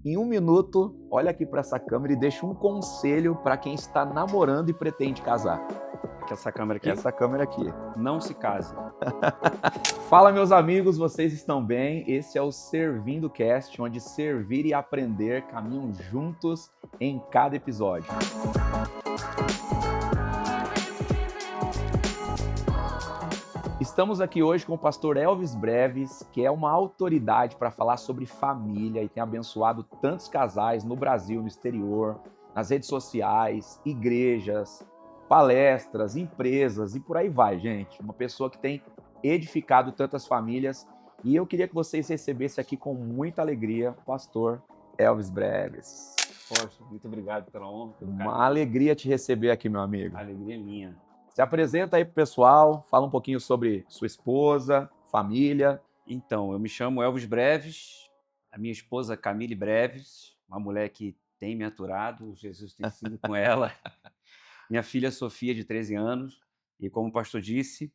Em um minuto, olha aqui para essa câmera e deixa um conselho para quem está namorando e pretende casar. Que essa câmera aqui Essa câmera aqui. não se case. Fala, meus amigos, vocês estão bem? Esse é o Servindo Cast, onde servir e aprender caminham juntos em cada episódio. Estamos aqui hoje com o pastor Elvis Breves, que é uma autoridade para falar sobre família e tem abençoado tantos casais no Brasil, no exterior, nas redes sociais, igrejas, palestras, empresas e por aí vai, gente. Uma pessoa que tem edificado tantas famílias e eu queria que vocês recebessem aqui com muita alegria o pastor Elvis Breves. Poxa, muito obrigado pela honra, pelo carinho. Uma alegria te receber aqui, meu amigo. A alegria é minha. Se apresenta aí pro pessoal, fala um pouquinho sobre sua esposa, família. Então, eu me chamo Elvis Breves, a minha esposa Camille Breves, uma mulher que tem me aturado, Jesus tem sido com ela. Minha filha Sofia, de 13 anos, e como o pastor disse,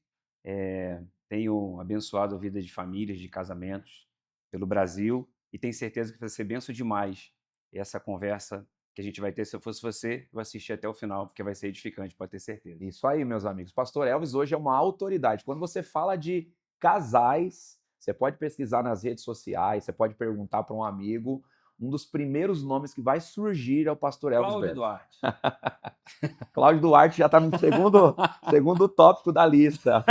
tenho abençoado a vida de famílias, de casamentos pelo Brasil, e tenho certeza que vai ser bênção demais essa conversa que a gente vai ter. Se eu fosse você, eu assistir até o final, porque vai ser edificante, pode ter certeza. Isso aí, meus amigos. Pastor Elvis hoje é uma autoridade. Quando você fala de casais, você pode pesquisar nas redes sociais, você pode perguntar para um amigo. Um dos primeiros nomes que vai surgir é o pastor Elvis Cláudio Breves. Duarte. Cláudio Duarte já está no segundo tópico da lista.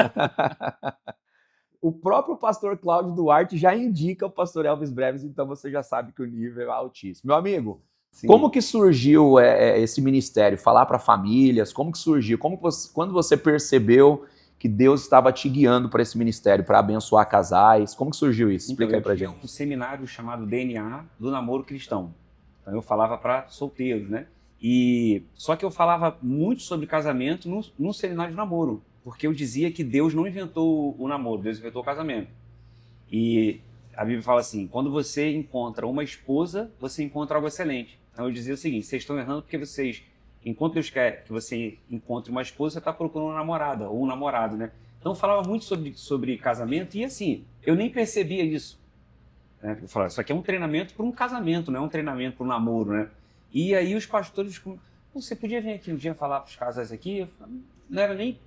O próprio pastor Cláudio Duarte já indica o pastor Elvis Breves, então você já sabe que o nível é altíssimo. Meu amigo, Sim. como que surgiu esse ministério? Falar para famílias, como que surgiu? Quando você percebeu que Deus estava te guiando para esse ministério, para abençoar casais? Como que surgiu isso? Explica aí pra gente. Eu tinha um seminário chamado DNA do namoro cristão. Então eu falava para solteiros, né? Só que eu falava muito sobre casamento no seminário de namoro, porque eu dizia que Deus não inventou o namoro, Deus inventou o casamento. E a Bíblia fala assim: quando você encontra uma esposa, você encontra algo excelente. Então eu dizia o seguinte: vocês estão errando porque vocês, enquanto Deus quer que você encontre uma esposa, você está procurando uma namorada ou um namorado, né? Então eu falava muito sobre casamento e assim, eu nem percebia isso. Né? Eu falava, isso aqui é um treinamento para um casamento, não é um treinamento para um namoro, né? E aí os pastores, você podia vir aqui um dia falar para os casais aqui? Eu falava, não era nem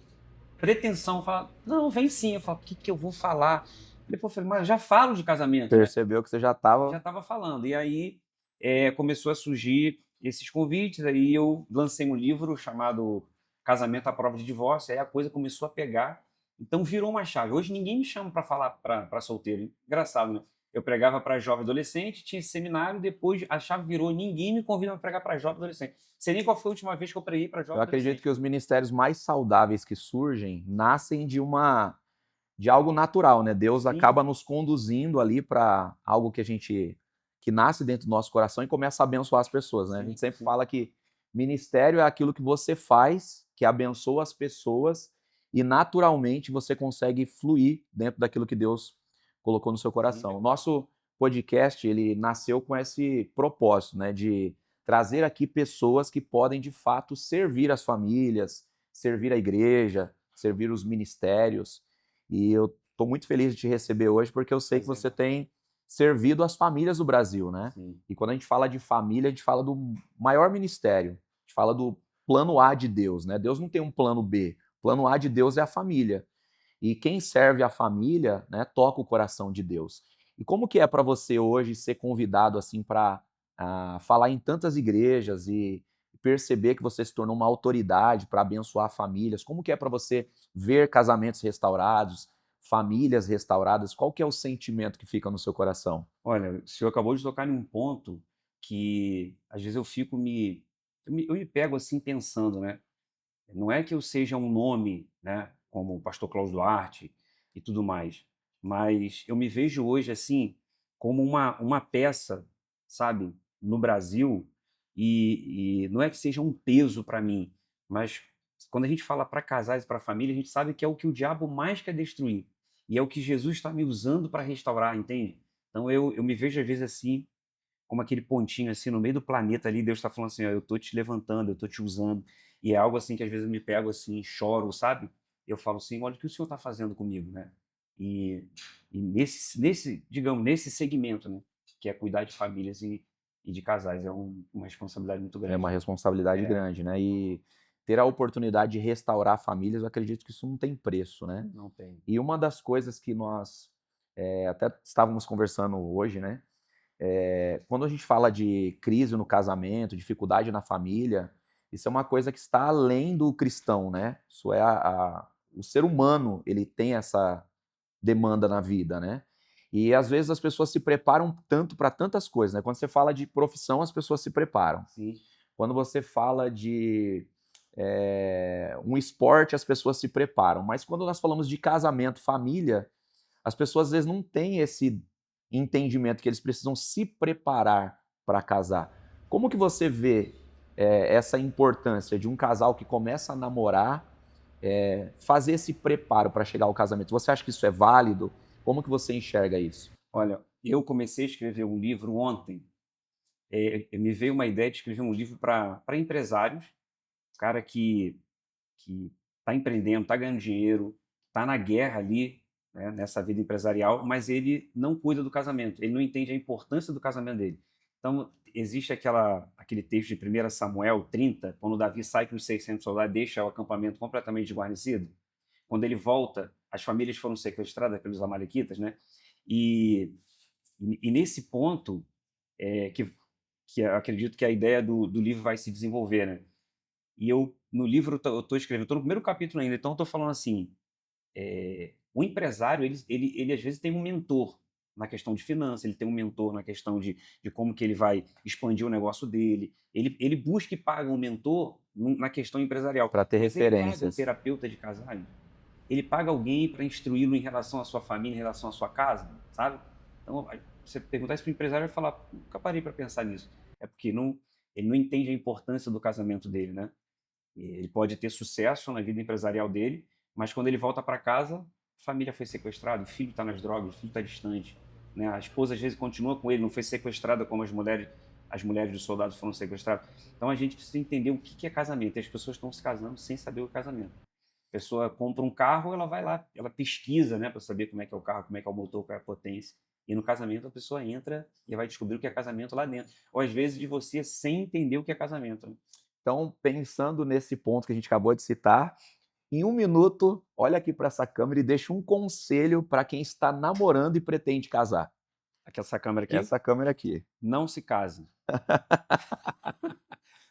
pretensão, falar, não, vem sim. Eu falo, o que eu vou falar? Depois eu falei, mas já falo de casamento. Percebeu que você já estava... Já estava falando. E aí começou a surgir esses convites, aí eu lancei um livro chamado Casamento à Prova de Divórcio, aí a coisa começou a pegar, então virou uma chave. Hoje ninguém me chama para falar para solteiro, engraçado, né? Eu pregava para jovem adolescente, tinha esse seminário, depois a chave virou, ninguém me convida para pregar para jovem adolescente. Sei nem qual foi a última vez que eu preguei para jovem Eu adolescente. acredito que os ministérios mais saudáveis que surgem nascem de algo natural, né? Deus Sim. acaba nos conduzindo ali para algo que nasce dentro do nosso coração e começa a abençoar as pessoas, né? Sim, a gente sempre sim. fala que ministério é aquilo que você faz, que abençoa as pessoas e naturalmente você consegue fluir dentro daquilo que Deus colocou no seu coração. O nosso podcast, ele nasceu com esse propósito, né, de trazer aqui pessoas que podem de fato servir as famílias, servir a igreja, servir os ministérios. E eu estou muito feliz de te receber hoje, porque eu sei que você tem servido as famílias do Brasil, né? Sim. E quando a gente fala de família, a gente fala do maior ministério, a gente fala do plano A de Deus, né? Deus não tem um plano B, o plano A de Deus é a família. E quem serve a família, né, toca o coração de Deus. E como que é para você hoje ser convidado assim para falar em tantas igrejas e perceber que você se tornou uma autoridade para abençoar famílias? Como que é para você ver casamentos restaurados, famílias restauradas? Qual que é o sentimento que fica no seu coração? Olha, o senhor acabou de tocar em um ponto que às vezes eu fico eu me pego assim pensando, né? Não é que eu seja um nome, né, como o pastor Cláudio Duarte e tudo mais, mas eu me vejo hoje assim como uma peça, sabe, no Brasil e não é que seja um peso para mim, mas quando a gente fala para casais e para família, a gente sabe que é o que o diabo mais quer destruir e é o que Jesus está me usando para restaurar, entende? Então eu me vejo às vezes assim como aquele pontinho assim no meio do planeta ali, Deus está falando assim, ó, eu tô te levantando, eu tô te usando, e é algo assim que às vezes eu me pego assim, choro, sabe? Eu falo assim, olha o que o Senhor está fazendo comigo, né? E, e digamos, nesse segmento, né, que é cuidar de famílias e e de casais. É uma responsabilidade muito grande. É uma responsabilidade grande, né? E ter a oportunidade de restaurar famílias, eu acredito que isso não tem preço, né? Não tem. E uma das coisas que nós até estávamos conversando hoje, né? Quando a gente fala de crise no casamento, dificuldade na família, isso é uma coisa que está além do cristão, né? Isso é o ser humano, ele tem essa demanda na vida, né? E às vezes as pessoas se preparam tanto para tantas coisas, né? Quando você fala de profissão, as pessoas se preparam. Sim. Quando você fala de um esporte, as pessoas se preparam. Mas quando nós falamos de casamento, família, as pessoas às vezes não têm esse entendimento que eles precisam se preparar para casar. Como que você vê essa importância de um casal que começa a namorar fazer esse preparo para chegar ao casamento? Você acha que isso é válido? Como que você enxerga isso? Olha, eu comecei a escrever um livro ontem. Me veio uma ideia de escrever um livro para empresários, cara que está empreendendo, está ganhando dinheiro, está na guerra ali, né, nessa vida empresarial, mas ele não cuida do casamento, ele não entende a importância do casamento dele. Então, existe aquele texto de 1 Samuel 30, quando Davi sai com os 600 soldados, deixa o acampamento completamente desguarnecido. Quando ele volta, as famílias foram sequestradas pelos amalequitas, né? E nesse ponto, que eu acredito que a ideia do livro vai se desenvolver, né? E no livro, eu estou escrevendo, estou no primeiro capítulo ainda, então eu estou falando assim, o empresário, ele às vezes tem um mentor na questão de finanças, ele tem um mentor na questão de como que ele vai expandir o negócio dele, ele busca e paga um mentor na questão empresarial. Para ter Mas ele paga um referências. terapeuta de casais, ele paga alguém para instruí-lo em relação à sua família, em relação à sua casa, sabe? Então, você perguntar isso para o empresário, ele vai falar, nunca parei para pensar nisso. É porque ele não entende a importância do casamento dele, né? Ele pode ter sucesso na vida empresarial dele, mas quando ele volta para casa, a família foi sequestrada, o filho está nas drogas, o filho está distante, né? A esposa às vezes continua com ele, não foi sequestrada como as mulheres dos soldados foram sequestradas. Então a gente precisa entender o que é casamento. E as pessoas estão se casando sem saber o que é casamento. A pessoa compra um carro, ela vai lá, ela pesquisa, né, para saber como é que é o carro, como é que é o motor, qual é a potência. E no casamento a pessoa entra e vai descobrir o que é casamento lá dentro. Ou às vezes de você sem entender o que é casamento, né? Então, pensando nesse ponto que a gente acabou de citar, em 1 minuto, olha aqui para essa câmera e deixa um conselho para quem está namorando e pretende casar. Essa câmera aqui, Essa câmera aqui. não se case.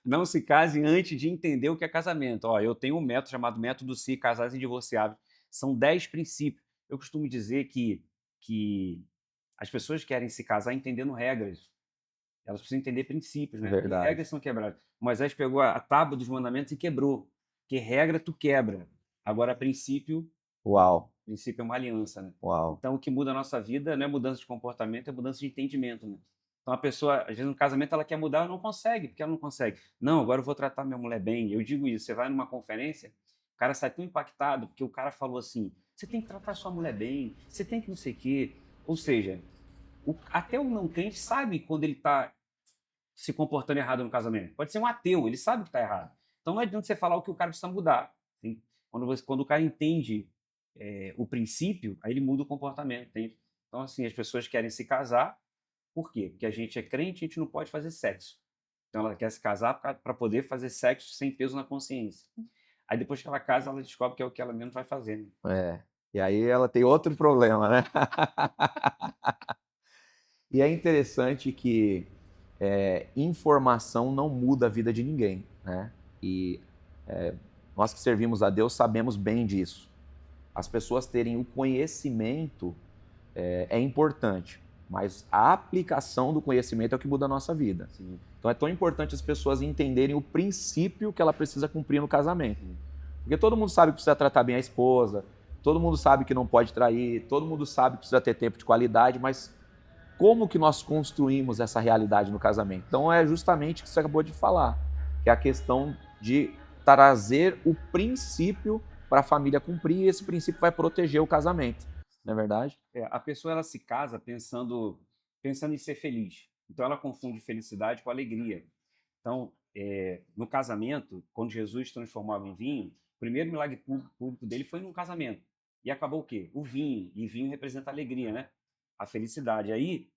Não se case antes de entender o que é casamento. Ó, eu tenho um método chamado método CI, Casais Indivorciáveis. São 10 princípios. Eu costumo dizer que as pessoas querem se casar entendendo regras. Elas precisam entender princípios, né? E Verdade. regras são quebradas. Moisés pegou a tábua dos mandamentos e quebrou. Porque regra tu quebra. Agora, princípio Uau, é uma aliança, né? uau. Então, o que muda a nossa vida não é mudança de comportamento, é mudança de entendimento, né? Então, a pessoa, às vezes, no casamento, ela quer mudar, ela não consegue, porque ela não consegue. Não, agora eu vou tratar minha mulher bem. Eu digo isso, você vai numa conferência, o cara sai tão impactado, porque o cara falou assim, você tem que tratar sua mulher bem, você tem que não sei o quê. Ou seja, até o não crente sabe quando ele está se comportando errado no casamento. Pode ser um ateu, ele sabe que está errado. Então, não adianta você falar o que o cara precisa mudar. Quando o cara entende o princípio, aí ele muda o comportamento. Entende? Então, assim, as pessoas querem se casar, por quê? Porque a gente é crente e a gente não pode fazer sexo. Então, ela quer se casar para poder fazer sexo sem peso na consciência. Aí, depois que ela casa, ela descobre que é o que ela mesmo vai fazer. Né? E aí ela tem outro problema, né? E é interessante que informação não muda a vida de ninguém, né? E nós que servimos a Deus sabemos bem disso. As pessoas terem o conhecimento é importante, mas a aplicação do conhecimento é o que muda a nossa vida. Sim. Então é tão importante as pessoas entenderem o princípio que ela precisa cumprir no casamento. Porque todo mundo sabe que precisa tratar bem a esposa, todo mundo sabe que não pode trair, todo mundo sabe que precisa ter tempo de qualidade, mas como que nós construímos essa realidade no casamento? Então é justamente o que você acabou de falar, que é a questão de trazer o princípio para a família cumprir, e esse princípio vai proteger o casamento, não é verdade? A pessoa ela se casa pensando em ser feliz. Então ela confunde felicidade com alegria. Então, no casamento, quando Jesus transformou água em vinho, o primeiro milagre público dele foi num casamento. E acabou o quê? O vinho. E vinho representa a alegria, né? A felicidade. Aí,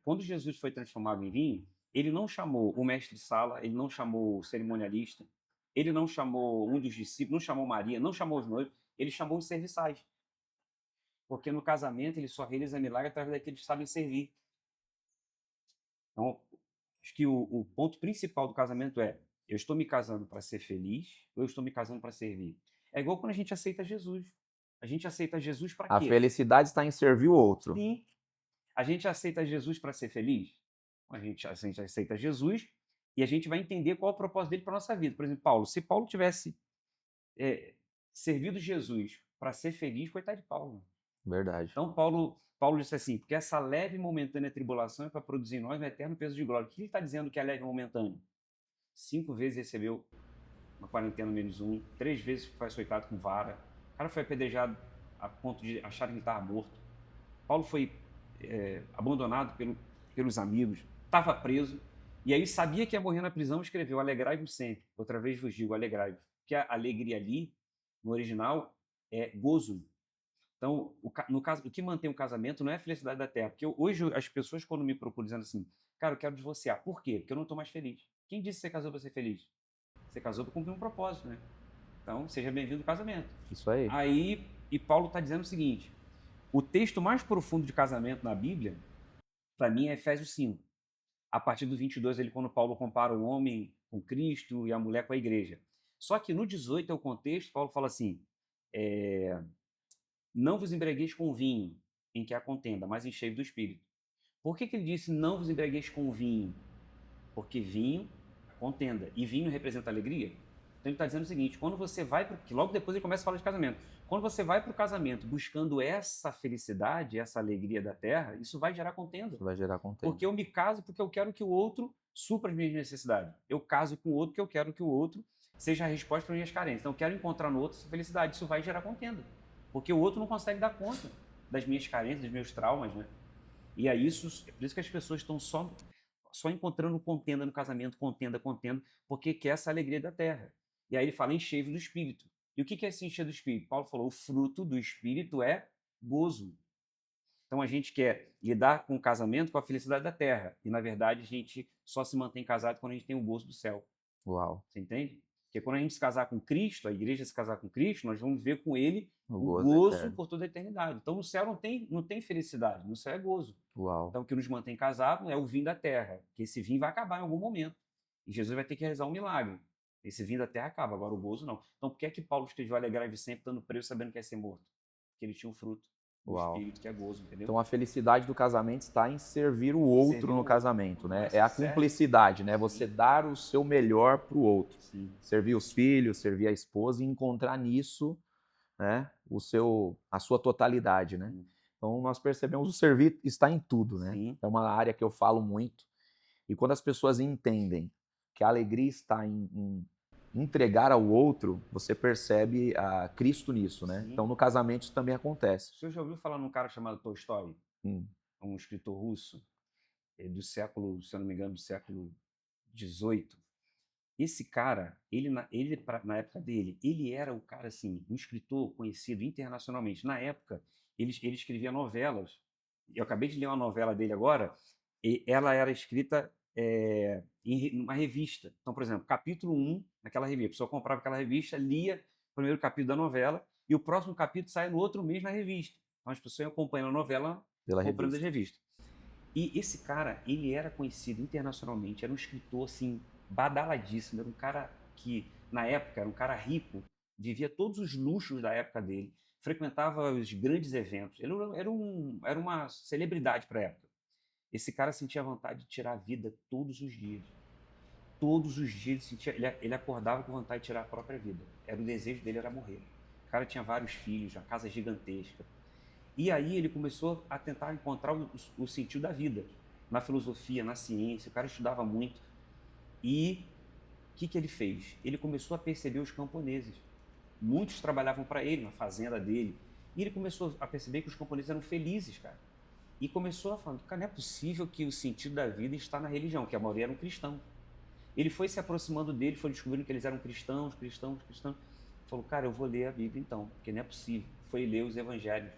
quando Jesus foi transformado em vinho, Ele não chamou o mestre-sala, ele não chamou o cerimonialista, ele não chamou um dos discípulos, não chamou Maria, não chamou os noivos, ele chamou os serviçais. Porque no casamento ele só realiza milagre através daqueles que sabem servir. Então, acho que o ponto principal do casamento é: eu estou me casando para ser feliz ou eu estou me casando para servir? É igual quando a gente aceita Jesus. A gente aceita Jesus para A quê? felicidade está em servir o outro. Sim. A gente aceita Jesus para ser feliz? A gente aceita Jesus e a gente vai entender qual é o propósito dele para a nossa vida. Por exemplo, Paulo. Se Paulo tivesse servido Jesus para ser feliz, coitado de Paulo. Verdade. Então, Paulo disse assim, porque essa leve e momentânea tribulação é para produzir em nós um eterno peso de glória. O que ele está dizendo que é leve e momentâneo? 5 vezes recebeu uma quarentena menos 1, 3 vezes foi açoitado com vara, o cara foi apedrejado a ponto de acharem que ele estava morto. Paulo foi abandonado pelos amigos, estava preso, e aí sabia que ia morrer na prisão, escreveu: alegrai-vos sempre. Outra vez vos digo, alegrai-vos. Porque a alegria ali, no original, é gozo. Então, no caso, o que mantém o casamento não é a felicidade da terra. Porque hoje as pessoas, quando me procuram dizendo assim, cara, eu quero divorciar. Por quê? Porque eu não estou mais feliz. Quem disse que você casou para ser feliz? Você casou para cumprir um propósito, né? Então, seja bem-vindo ao casamento. Isso aí. Aí, e Paulo está dizendo o seguinte: o texto mais profundo de casamento na Bíblia, para mim, é Efésios 5. A partir do 22, quando Paulo compara o homem com Cristo e a mulher com a igreja. Só que no 18 é o contexto, Paulo fala assim, não vos embriagueis com vinho, em que há contenda, mas enchei do Espírito. Por que ele disse não vos embriagueis com vinho? Porque vinho é contenda, e vinho representa alegria. Então ele está dizendo o seguinte: quando você vai para, que logo depois ele começa a falar de casamento, quando você vai para o casamento buscando essa felicidade, essa alegria da terra, isso vai gerar contenda. Isso vai gerar contenda. Porque eu me caso porque eu quero que o outro supra as minhas necessidades. Eu caso com o outro porque eu quero que o outro seja a resposta para as minhas carências. Então eu quero encontrar no outro essa felicidade. Isso vai gerar contenda. Porque o outro não consegue dar conta das minhas carências, dos meus traumas, né? E é por isso que as pessoas estão só encontrando contenda no casamento, contenda, porque quer essa alegria da terra. E aí ele fala enchei-vos do Espírito. E o que é se encher do Espírito? Paulo falou, o fruto do Espírito é gozo. Então a gente quer lidar com o casamento com a felicidade da terra. E na verdade a gente só se mantém casado quando a gente tem o gozo do céu. Uau. Você entende? Porque quando a gente se casar com Cristo, a igreja se casar com Cristo, nós vamos ver com ele O o gozo gozo eterno. por toda a eternidade. Então no céu não tem felicidade, no céu é gozo. Uau. Então o que nos mantém casados é o vinho da terra, que esse vinho vai acabar em algum momento. E Jesus vai ter que realizar um milagre. Esse vinho da terra acaba, agora o gozo não. Então por que é que Paulo escreveu alegrai-vos sempre estando preso sabendo que ia ser morto? Porque ele tinha um fruto do Uau. Espírito, que é gozo, entendeu? Então a felicidade do casamento está em servir o outro no casamento, né? Mas É a serve. cumplicidade, né? Você dar o seu melhor para o outro. Sim. Servir os filhos, servir a esposa e encontrar nisso, né, a sua totalidade, né? Sim. Então nós percebemos o servir está em tudo, né? Sim. É uma área que eu falo muito. E quando as pessoas entendem que a alegria está em entregar ao outro, você percebe a Cristo nisso, né? Sim. Então no casamento isso também acontece. Você já ouviu falar num cara chamado Tolstói? Um escritor russo do século, se eu não me engano, do século XVIII. Esse cara, na época dele, ele era o cara, assim, um escritor conhecido internacionalmente. Na época, ele escrevia novelas. Eu acabei de ler uma novela dele agora, e ela era escrita em uma revista. Então, por exemplo, capítulo 1, naquela revista, a pessoa comprava aquela revista, lia o primeiro capítulo da novela, e o próximo capítulo sai no outro mês na revista. Então, as pessoas acompanham a novela comprando as revistas. E esse cara, ele era conhecido internacionalmente, era um escritor, assim, badaladíssimo, era um cara que, na época, era um cara rico, vivia todos os luxos da época dele, frequentava os grandes eventos, ele era uma celebridade para a época. Esse cara sentia vontade de tirar a vida todos os dias. Todos os dias ele acordava com vontade de tirar a própria vida. O desejo dele era morrer. O cara tinha vários filhos, uma casa gigantesca. E aí ele começou a tentar encontrar o sentido da vida, na filosofia, na ciência. O cara estudava muito. E o que ele fez? Ele começou a perceber os camponeses. Muitos trabalhavam para ele, na fazenda dele. E ele começou a perceber que os camponeses eram felizes, cara. E começou a falar, cara, não é possível que o sentido da vida está na religião, que a maioria eram cristãos. Ele foi se aproximando dele, foi descobrindo que eles eram cristãos. Falou, cara, eu vou ler a Bíblia então, porque não é possível. Foi ler os evangelhos.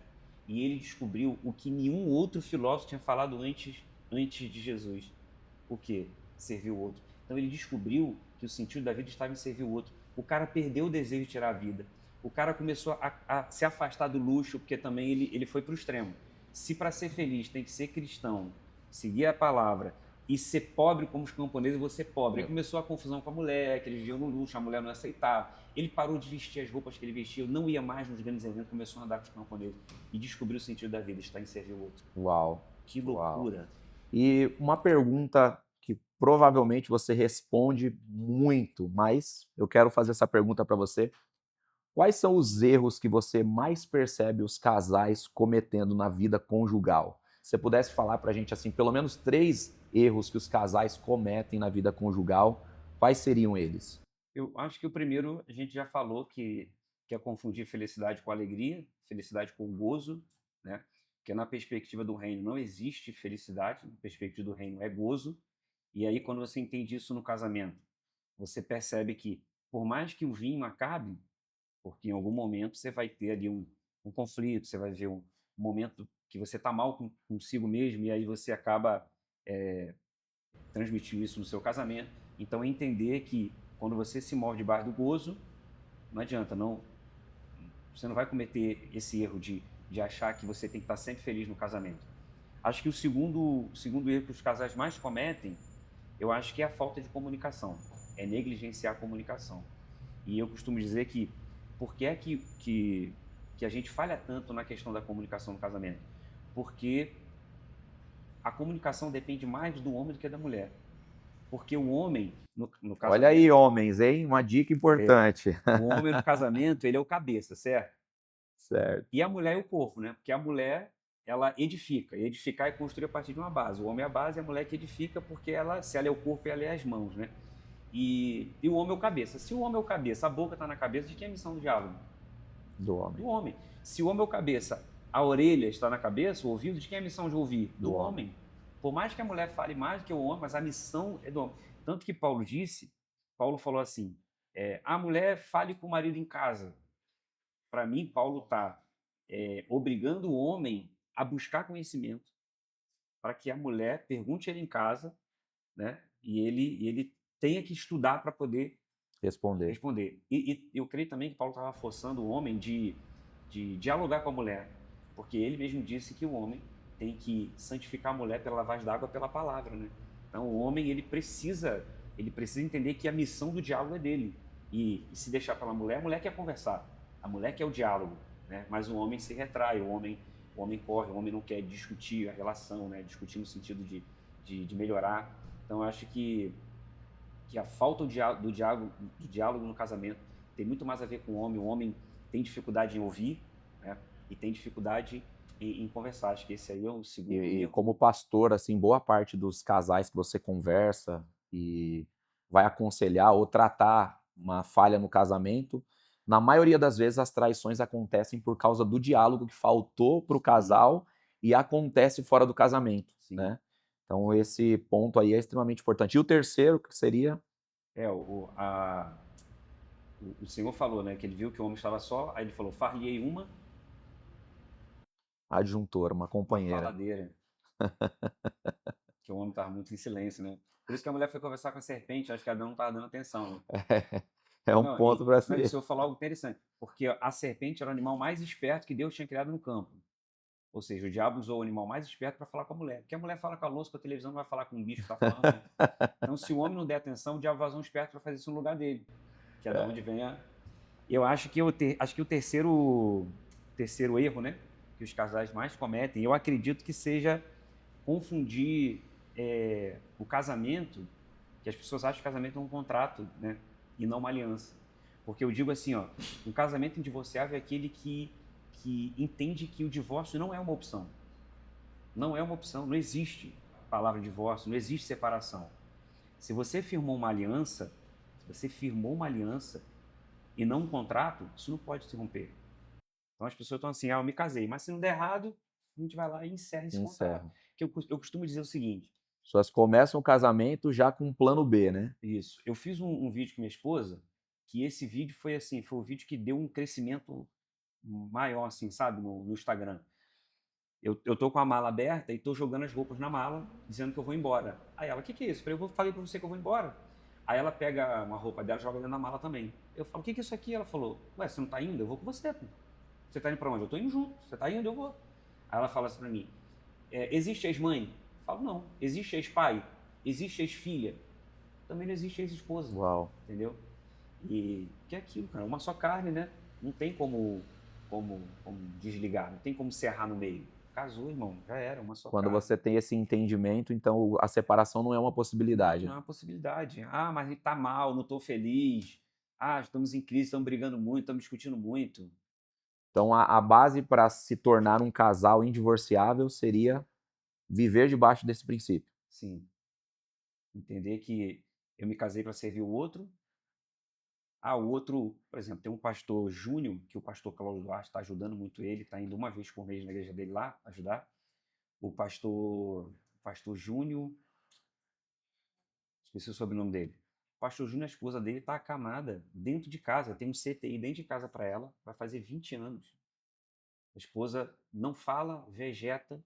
E ele descobriu o que nenhum outro filósofo tinha falado antes de Jesus. O quê? servir o outro. Então ele descobriu que o sentido da vida estava em servir o outro. O cara perdeu o desejo de tirar a vida. O cara começou a se afastar do luxo, porque também ele foi para o extremo. Se para ser feliz tem que ser cristão, seguir a palavra e ser pobre como os camponeses, vou ser pobre. Aí começou a confusão com a mulher, que eles viviam no luxo, a mulher não aceitava. Ele parou de vestir as roupas que ele vestia, não ia mais nos grandes eventos, começou a andar com os camponeses e descobriu o sentido da vida, está em servir o outro. Uau. Que loucura. Uau. E uma pergunta que provavelmente você responde muito, mas eu quero fazer essa pergunta para você. Quais são os erros que você mais percebe os casais cometendo na vida conjugal? Se você pudesse falar para a gente, assim, pelo menos 3 erros que os casais cometem na vida conjugal, quais seriam eles? Eu acho que o primeiro, a gente já falou que é confundir felicidade com alegria, felicidade com gozo, né? Porque na perspectiva do reino não existe felicidade, na perspectiva do reino é gozo. E aí, quando você entende isso no casamento, você percebe que, por mais que o vinho acabe, porque em algum momento você vai ter ali um conflito, você vai ver um momento que você está mal consigo mesmo, e aí você acaba transmitindo isso no seu casamento. Então, entender que quando você se move debaixo do gozo, não adianta, você não vai cometer esse erro de achar que você tem que estar sempre feliz no casamento. Acho que o segundo erro que os casais mais cometem, eu acho que é a falta de comunicação, é negligenciar a comunicação. E eu costumo dizer que por que é que a gente falha tanto na questão da comunicação no casamento? Porque a comunicação depende mais do homem do que da mulher. Porque o homem, no casamento... Olha aí, homens, hein? Uma dica importante. O homem no casamento, ele é o cabeça, certo? Certo. E a mulher é o corpo, né? Porque a mulher, ela edifica. E edificar é construir a partir de uma base. O homem é a base e a mulher que edifica, porque se ela é o corpo, ela é as mãos, né? E o homem é o cabeça. Se o homem é o cabeça, a boca está na cabeça, de quem é a missão do diálogo? Do homem. Do homem. Se o homem é o cabeça, a orelha está na cabeça, o ouvido, de quem é a missão de ouvir? Do homem. Por mais que a mulher fale mais do que o homem, mas a missão é do homem. Tanto que Paulo falou assim, a mulher fale com o marido em casa. Para mim, Paulo está obrigando o homem a buscar conhecimento para que a mulher pergunte ele em casa, né? E ele tenha que estudar para poder responder. E eu creio também que Paulo estava forçando o homem de dialogar com a mulher, porque ele mesmo disse que o homem tem que santificar a mulher pela lavagem d'água pela palavra, né? Então o homem ele precisa entender que a missão do diálogo é dele. E se deixar pela mulher, a mulher quer conversar, a mulher quer o diálogo, né? Mas o homem se retrai, o homem corre, o homem não quer discutir a relação, né? Discutir no sentido de melhorar. Então eu acho que a falta do diálogo no casamento tem muito mais a ver com o homem tem dificuldade em ouvir, né? E tem dificuldade em conversar. Acho que esse aí é o segundo. E como pastor, assim, boa parte dos casais que você conversa e vai aconselhar ou tratar uma falha no casamento, na maioria das vezes as traições acontecem por causa do diálogo que faltou para o casal e acontece fora do casamento, né? Então esse ponto aí é extremamente importante. E o terceiro, que seria? O Senhor falou, né, que ele viu que o homem estava só, aí ele falou, far-lhe-ei uma Adjuntora, uma companheira. faladeira. Que o homem estava muito em silêncio, né? Por isso que a mulher foi conversar com a serpente, acho que Adão não estava dando atenção, né? É um ponto para ser. O Senhor falou algo interessante, porque a serpente era o animal mais esperto que Deus tinha criado no campo. Ou seja, o diabo usou o animal mais esperto para falar com a mulher. Porque a mulher fala com a louça, com a televisão, não vai falar com um bicho que está falando. Né? Então, se o homem não der atenção, o diabo vai usar um esperto para fazer isso no lugar dele. Que é da onde vem a... Eu acho que o terceiro erro, né, que os casais mais cometem, eu acredito que seja confundir o casamento, que as pessoas acham que o casamento é um contrato, né, e não uma aliança. Porque eu digo assim, ó, um casamento indivorciável é aquele que entende que o divórcio não é uma opção. Não é uma opção, não existe palavra divórcio, não existe separação. Se você firmou uma aliança e não um contrato, isso não pode se romper. Então as pessoas estão assim, eu me casei, mas se não der errado, a gente vai lá e encerra esse contrato. Que eu costumo dizer o seguinte... As pessoas começam o casamento já com um plano B, né? Isso. Eu fiz um vídeo com minha esposa, que esse vídeo foi assim, foi o vídeo que deu um crescimento maior, assim, sabe, no Instagram. eu tô com a mala aberta e tô jogando as roupas na mala, dizendo que eu vou embora. Aí ela, o que é isso? Eu falei, falei pra você que eu vou embora. Aí ela pega uma roupa dela e joga dentro da mala também. Eu falo, o que é isso aqui? Ela falou, ué, você não tá indo? Eu vou com você, pô. Você tá indo pra onde? Eu tô indo junto. Você tá indo? Eu vou. Aí ela fala assim pra mim, existe ex-mãe? Eu falo, não. Existe ex-pai? Existe ex-filha? Também não existe ex-esposa. Uau. Entendeu? E que é aquilo, cara, uma só carne, né? Não tem como desligar, não tem como serrar no meio. Casou, irmão, já era, uma só Quando carne. você tem esse entendimento, então a separação não é uma possibilidade. Não é uma possibilidade. Ah, mas ele tá mal, não tô feliz. Ah, estamos em crise, estamos brigando muito, estamos discutindo muito. Então a base para se tornar um casal indivorciável seria viver debaixo desse princípio. Sim. Entender que eu me casei para servir o outro. Ah, o outro, por exemplo, tem um pastor Júnior, que o pastor Cláudio Duarte está ajudando muito ele, está indo uma vez por mês na igreja dele lá ajudar. O pastor Júnior, esqueci o sobrenome dele. O pastor Júnior, a esposa dele, está acamada dentro de casa, tem um CTI dentro de casa para ela, vai fazer 20 anos. A esposa não fala, vegeta,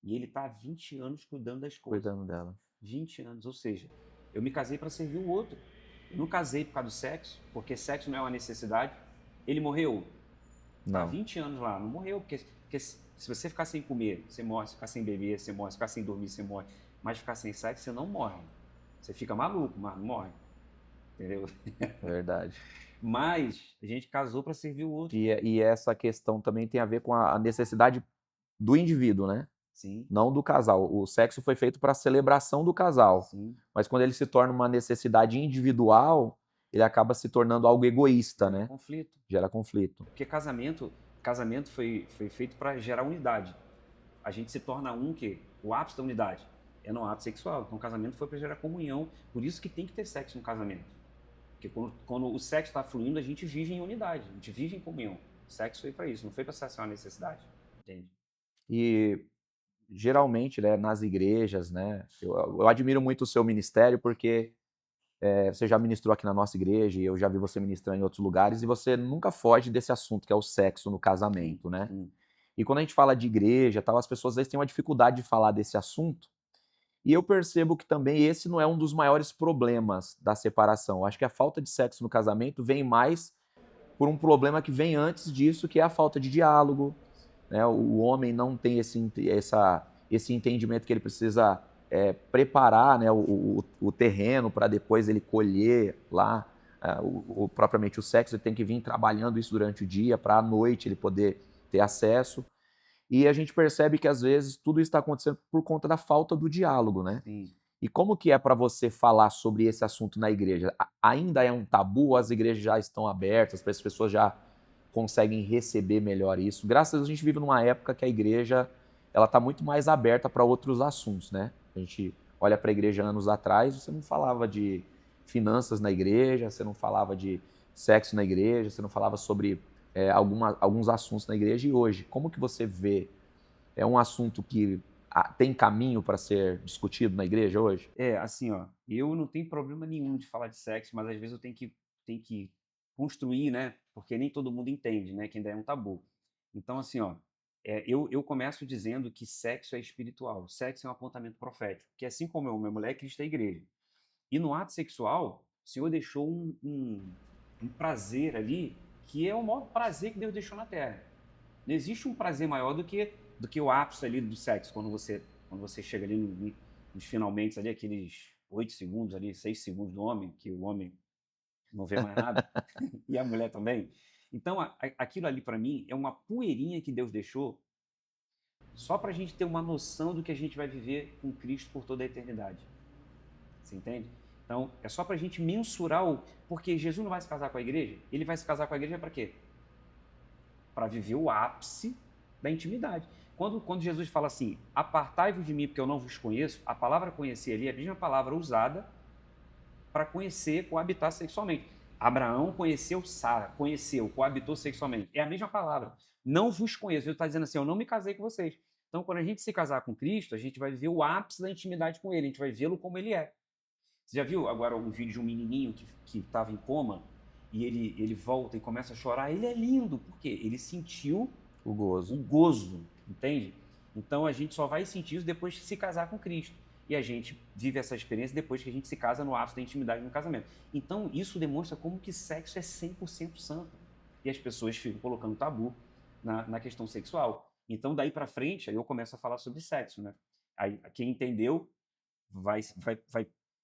e ele está há 20 anos cuidando da esposa. Cuidando dela. 20 anos, ou seja, eu me casei para servir o outro. Eu não casei por causa do sexo, porque sexo não é uma necessidade. Ele morreu? Há Não. 20 anos lá, não morreu, porque se você ficar sem comer, você morre, se ficar sem beber, você morre, se ficar sem dormir, você morre, mas ficar sem sexo, você não morre. Você fica maluco, mas não morre. Entendeu? Verdade. Mas a gente casou para servir o outro. E essa questão também tem a ver com a necessidade do indivíduo, né? Sim, Não do casal. O sexo foi feito para a celebração do casal. sim. Mas quando ele se torna uma necessidade individual, ele acaba se tornando algo egoísta, né? Conflito. Gera conflito. Porque casamento foi feito para gerar unidade. A gente se torna um que o ápice da unidade é no ato sexual. Então o casamento foi para gerar comunhão. Por isso que tem que ter sexo no casamento. Porque quando o sexo está fluindo, a gente vive em unidade, a gente vive em comunhão. O sexo foi para isso, não foi para saciar uma necessidade. Entende? E geralmente, né, nas igrejas, né, eu admiro muito o seu ministério porque você já ministrou aqui na nossa igreja e eu já vi você ministrar em outros lugares e você nunca foge desse assunto que é o sexo no casamento, né? E quando a gente fala de igreja, tal, as pessoas às vezes têm uma dificuldade de falar desse assunto. E eu percebo que também esse não é um dos maiores problemas da separação. Eu acho que a falta de sexo no casamento vem mais por um problema que vem antes disso, que é a falta de diálogo, né? O homem não tem esse entendimento que ele precisa preparar, né, o terreno para depois ele colher lá propriamente o sexo. Ele tem que vir trabalhando isso durante o dia para à noite ele poder ter acesso. E a gente percebe que às vezes tudo isso está acontecendo por conta da falta do diálogo, né? Sim. E como que é para você falar sobre esse assunto na igreja? Ainda é um tabu? As igrejas já estão abertas, as pessoas já conseguem receber melhor isso? Graças a Deus a gente vive numa época que a igreja ela está muito mais aberta para outros assuntos, né? A gente olha para a igreja anos atrás, você não falava de finanças na igreja, você não falava de sexo na igreja, você não falava sobre alguns assuntos na igreja. E hoje, como que você vê? É um assunto que tem caminho para ser discutido na igreja hoje? Assim, ó, eu não tenho problema nenhum de falar de sexo, mas às vezes eu tenho que construir, né? Porque nem todo mundo entende, né? Que ainda é um tabu. Então, assim, ó, eu começo dizendo que sexo é espiritual, sexo é um apontamento profético, que assim como eu, minha mulher, Cristo é a igreja. E no ato sexual, o Senhor deixou um prazer ali, que é o maior prazer que Deus deixou na Terra. Não existe um prazer maior do que o ápice ali do sexo, quando você chega ali nos finalmente ali, aqueles 8 segundos ali, 6 segundos do homem, que o homem não vê mais nada, e a mulher também. Então, aquilo ali para mim é uma poeirinha que Deus deixou só para a gente ter uma noção do que a gente vai viver com Cristo por toda a eternidade. Você entende? Então, é só para a gente mensurar Porque Jesus não vai se casar com a igreja, ele vai se casar com a igreja para quê? Para viver o ápice da intimidade. Quando Jesus fala assim, apartai-vos de mim porque eu não vos conheço, a palavra conhecer ali é a mesma palavra usada para conhecer, coabitar sexualmente. Abraão conheceu Sara, coabitou sexualmente. É a mesma palavra. Não vos conheço. Jesus está dizendo assim, eu não me casei com vocês. Então, quando a gente se casar com Cristo, a gente vai viver o ápice da intimidade com ele, a gente vai vê-lo como ele é. Você já viu agora um vídeo de um menininho que estava em coma e ele volta e começa a chorar? Ele é lindo, por quê? Ele sentiu O gozo. o gozo, entende? Então a gente só vai sentir isso depois de se casar com Cristo. E a gente vive essa experiência depois que a gente se casa no ápice da intimidade no casamento. Então isso demonstra como que sexo é 100% santo. E as pessoas ficam colocando tabu na questão sexual. Então daí para frente, aí eu começo a falar sobre sexo, né? Aí quem entendeu vai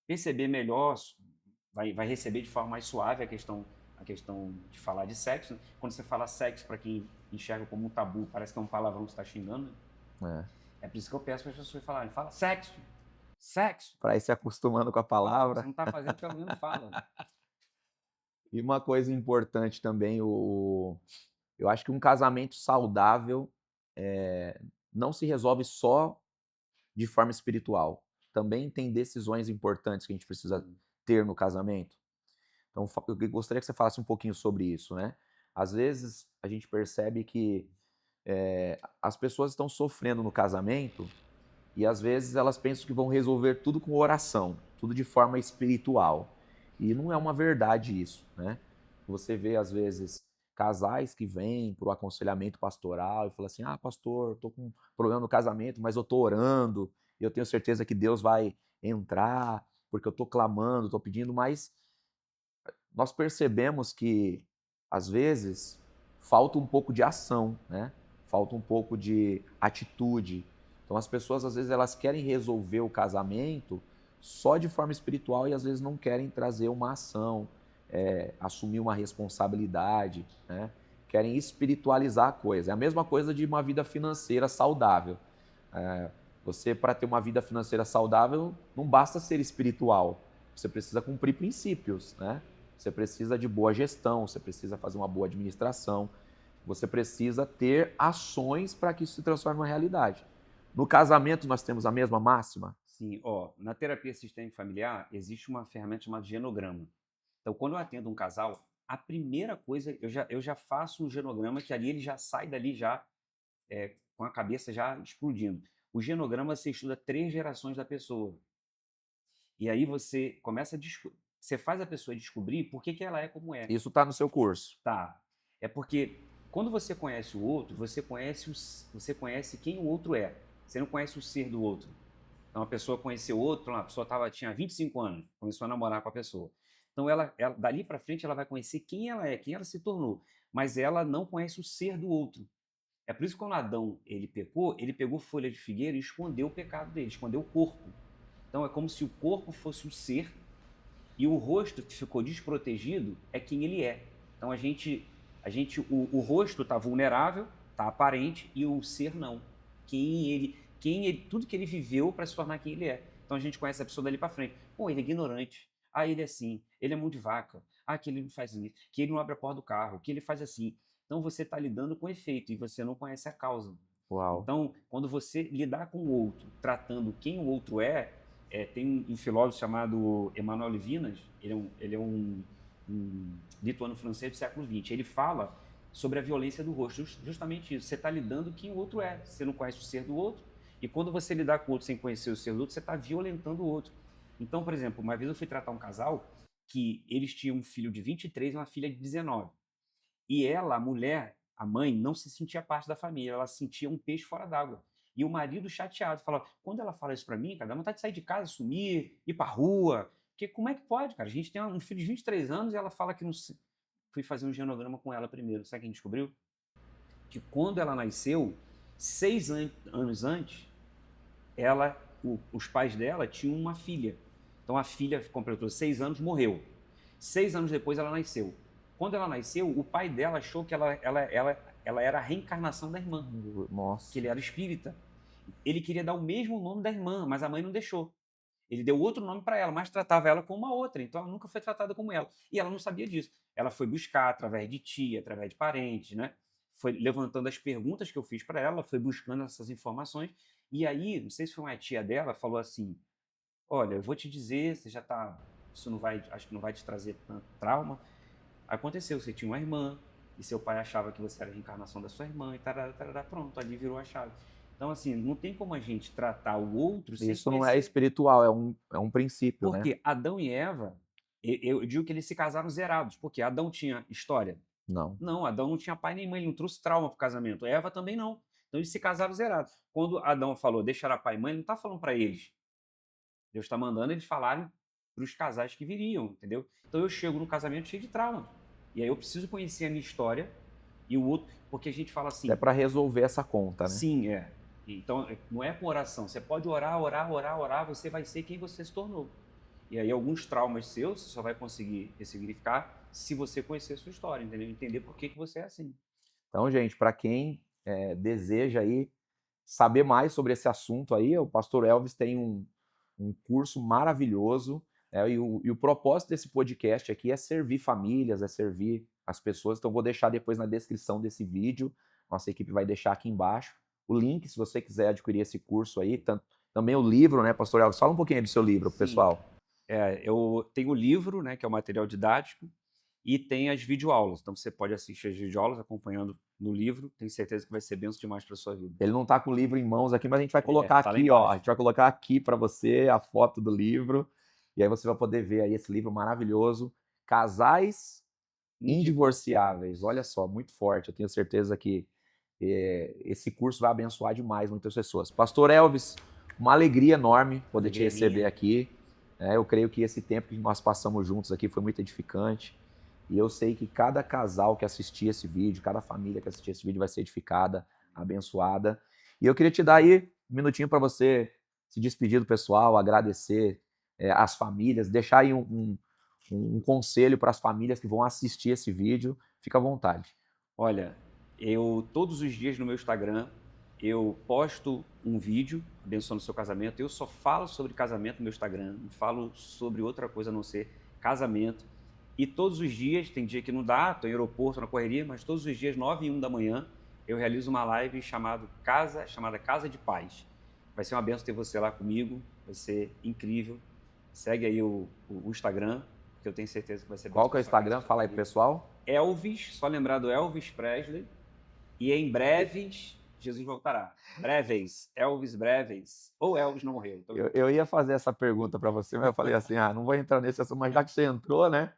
perceber melhor, vai receber de forma mais suave a questão de falar de sexo. Né? Quando você fala sexo, para quem enxerga como um tabu, parece que é um palavrão que você está xingando. Né? É por isso que eu peço para as pessoas falarem, fala sexo, sexo. Para ir se acostumando com a Fala, palavra. você não está fazendo, pelo menos fala. E uma coisa importante também, eu acho que um casamento saudável não se resolve só de forma espiritual. Também tem decisões importantes que a gente precisa ter no casamento. Então, eu gostaria que você falasse um pouquinho sobre isso, né? Às vezes, a gente percebe que as pessoas estão sofrendo no casamento e, às vezes, elas pensam que vão resolver tudo com oração, tudo de forma espiritual. E não é uma verdade isso, né? Você vê, às vezes, casais que vêm para o aconselhamento pastoral e falam assim, pastor, estou com um problema no casamento, mas eu estou orando, e eu tenho certeza que Deus vai entrar, porque eu estou clamando, estou pedindo, mas nós percebemos que, às vezes, falta um pouco de ação, né? Falta um pouco de atitude. Então, as pessoas, às vezes, elas querem resolver o casamento só de forma espiritual e, às vezes, não querem trazer uma ação, assumir uma responsabilidade, né? Querem espiritualizar a coisa. É a mesma coisa de uma vida financeira saudável. Você, para ter uma vida financeira saudável, não basta ser espiritual. Você precisa cumprir princípios, né? Você precisa de boa gestão, você precisa fazer uma boa administração, você precisa ter ações para que isso se transforme em uma realidade. No casamento, nós temos a mesma máxima? Sim, na terapia sistêmica familiar existe uma ferramenta chamada genograma. Então, quando eu atendo um casal, a primeira coisa, eu já faço um genograma que ali ele já sai dali já com a cabeça já explodindo. O genograma você estuda 3 gerações da pessoa. E aí você começa a você faz a pessoa descobrir por que ela é como é. Isso está no seu curso. Tá. É porque quando você conhece o outro, você conhece quem o outro é. Você não conhece o ser do outro. Então a pessoa conheceu outro, a pessoa tinha 25 anos, começou a namorar com a pessoa. Então ela dali para frente ela vai conhecer quem ela é, quem ela se tornou, mas ela não conhece o ser do outro. É por isso que quando Adão ele pecou, ele pegou folha de figueira e escondeu o pecado dele, escondeu o corpo. Então é como se o corpo fosse o ser e o rosto que ficou desprotegido é quem ele é. Então o rosto está vulnerável, está aparente e o ser não. Tudo que ele viveu para se tornar quem ele é. Então a gente conhece a pessoa dali para frente. Pô, ele é ignorante. Ele é assim. Ele é mão de vaca. Que ele não faz isso. Que ele não abre a porta do carro. Que ele faz assim. Então você está lidando com o efeito e você não conhece a causa. Uau. Então, quando você lidar com o outro, tratando quem o outro tem um filósofo chamado Emmanuel Levinas, ele é um lituano-francês do século XX. Ele fala sobre a violência do rosto, justamente isso. Você está lidando com quem o outro é. Você não conhece o ser do outro. E quando você lidar com o outro sem conhecer o ser do outro, você está violentando o outro. Então, por exemplo, uma vez eu fui tratar um casal que eles tinham um filho de 23 e uma filha de 19. E ela, a mulher, a mãe, não se sentia parte da família, ela se sentia um peixe fora d'água. E o marido chateado, falava, quando ela fala isso pra mim, cara, dá vontade de sair de casa, sumir, ir pra rua. Porque como é que pode, cara? A gente tem um filho de 23 anos e ela fala que não... Fui fazer um genograma com ela primeiro. Sabe o que a gente descobriu? Que quando ela nasceu, 6 anos antes, os pais dela tinham uma filha. Então a filha completou 6 anos, morreu. 6 anos depois ela nasceu. Quando ela nasceu, o pai dela achou que ela era a reencarnação da irmã. Nossa. Que ele era espírita. Ele queria dar o mesmo nome da irmã, mas a mãe não deixou. Ele deu outro nome para ela, mas tratava ela como uma outra. Então ela nunca foi tratada como ela. E ela não sabia disso. Ela foi buscar através de tia, através de parentes, né? Foi levantando as perguntas que eu fiz para ela, foi buscando essas informações. E aí, não sei se foi uma tia dela, falou assim: olha, eu vou te dizer, você já tá. Isso não vai, acho que não vai te trazer tanto trauma. Aconteceu, você tinha uma irmã, e seu pai achava que você era a reencarnação da sua irmã, e tarará, pronto, ali virou a chave. Então, assim, não tem como a gente tratar o outro sem Isso não é espiritual, é um princípio, né? Porque Adão e Eva, eu digo que eles se casaram zerados, porque Adão tinha história? Não. Não, Adão não tinha pai nem mãe, ele não trouxe trauma para o casamento. Eva também não. Então eles se casaram zerados. Quando Adão falou, deixará pai e mãe, ele não está falando para eles. Deus está mandando eles falarem para os casais que viriam, entendeu? Então eu chego no casamento cheio de trauma. E aí eu preciso conhecer a minha história e o outro, porque a gente fala assim... É para resolver essa conta, né? Sim, é. Então não é com oração. Você pode orar, você vai ser quem você se tornou. E aí alguns traumas seus você só vai conseguir ressignificar se você conhecer a sua história, entendeu? Entender por que você é assim. Então, gente, para quem deseja aí saber mais sobre esse assunto aí, o Pastor Elvis tem um curso maravilhoso, e o propósito desse podcast aqui é servir famílias, é servir as pessoas. Então, vou deixar depois na descrição desse vídeo, nossa equipe vai deixar aqui embaixo o link, se você quiser adquirir esse curso aí, também o livro, né, Pastor Elvis? Fala um pouquinho aí do seu livro, pro pessoal. Eu tenho o livro, né, que é o material didático, e tem as videoaulas. Então você pode assistir as videoaulas acompanhando no livro. Tenho certeza que vai ser bênção demais para sua vida. Ele não está com o livro em mãos aqui, mas a gente vai colocar aqui, ó. A gente vai colocar aqui para você a foto do livro. E aí você vai poder ver aí esse livro maravilhoso. Casais Indivorciáveis. Olha só, muito forte. Eu tenho certeza que esse curso vai abençoar demais muitas pessoas. Pastor Elvis, uma alegria enorme poder te receber aqui. Eu creio que esse tempo que nós passamos juntos aqui foi muito edificante. E eu sei que cada casal que assistir esse vídeo, cada família que assistir esse vídeo vai ser edificada, abençoada. E eu queria te dar aí um minutinho para você se despedir do pessoal, agradecer as famílias, deixar aí um conselho para as famílias que vão assistir esse vídeo. Fica à vontade. Olha, eu todos os dias no meu Instagram, eu posto um vídeo abençoando o seu casamento. Eu só falo sobre casamento no meu Instagram, não falo sobre outra coisa a não ser casamento. E todos os dias, tem dia que não dá, estou em aeroporto, na correria, mas todos os dias, 9h01 da manhã, eu realizo uma live chamada Casa de Paz. Vai ser uma benção ter você lá comigo, vai ser incrível. Segue aí o Instagram, que eu tenho certeza que vai ser... Qual que é o Instagram? Fala aí pro pessoal. Elvis, só lembrar do Elvis Presley. E em breves, Jesus voltará. Breves, Elvis breves. Ou Elvis não morreu. Então... Eu ia fazer essa pergunta para você, mas eu falei assim, não vou entrar nesse assunto, mas já que você entrou, né?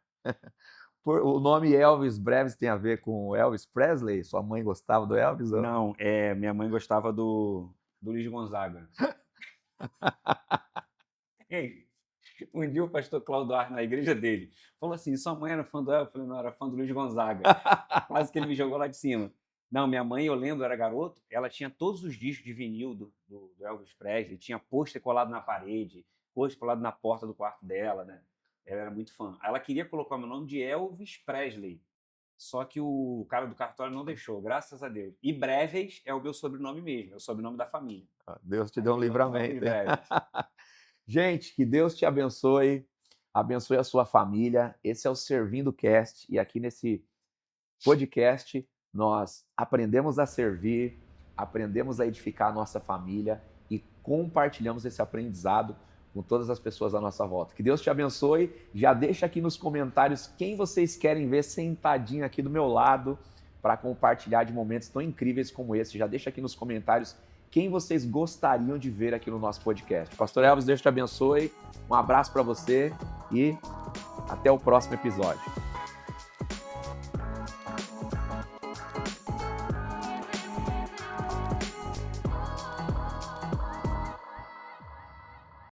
O nome Elvis Breves tem a ver com Elvis Presley? Sua mãe gostava do Elvis? Ou? Não, minha mãe gostava do Luiz Gonzaga. Ei, um dia o pastor Cláudio Duarte, na igreja dele, falou assim, sua mãe era fã do Elvis? Eu falei, não, era fã do Luiz Gonzaga. Quase que ele me jogou lá de cima. Não, minha mãe, eu lembro, era garoto, ela tinha todos os discos de vinil do Elvis Presley, tinha pôster colado na parede, pôster colado na porta do quarto dela, né? Ela era muito fã. Ela queria colocar o meu nome de Elvis Presley, só que o cara do cartório não deixou, graças a Deus. E Breves é o meu sobrenome mesmo, é o sobrenome da família. Deus te deu um livramento. Gente, que Deus te abençoe a sua família. Esse é o Servindo Cast, e aqui nesse podcast nós aprendemos a servir, aprendemos a edificar a nossa família e compartilhamos esse aprendizado com todas as pessoas à nossa volta. Que Deus te abençoe. Já deixa aqui nos comentários quem vocês querem ver sentadinho aqui do meu lado para compartilhar de momentos tão incríveis como esse. Já deixa aqui nos comentários quem vocês gostariam de ver aqui no nosso podcast. Pastor Elvis, Deus te abençoe. Um abraço para você e até o próximo episódio.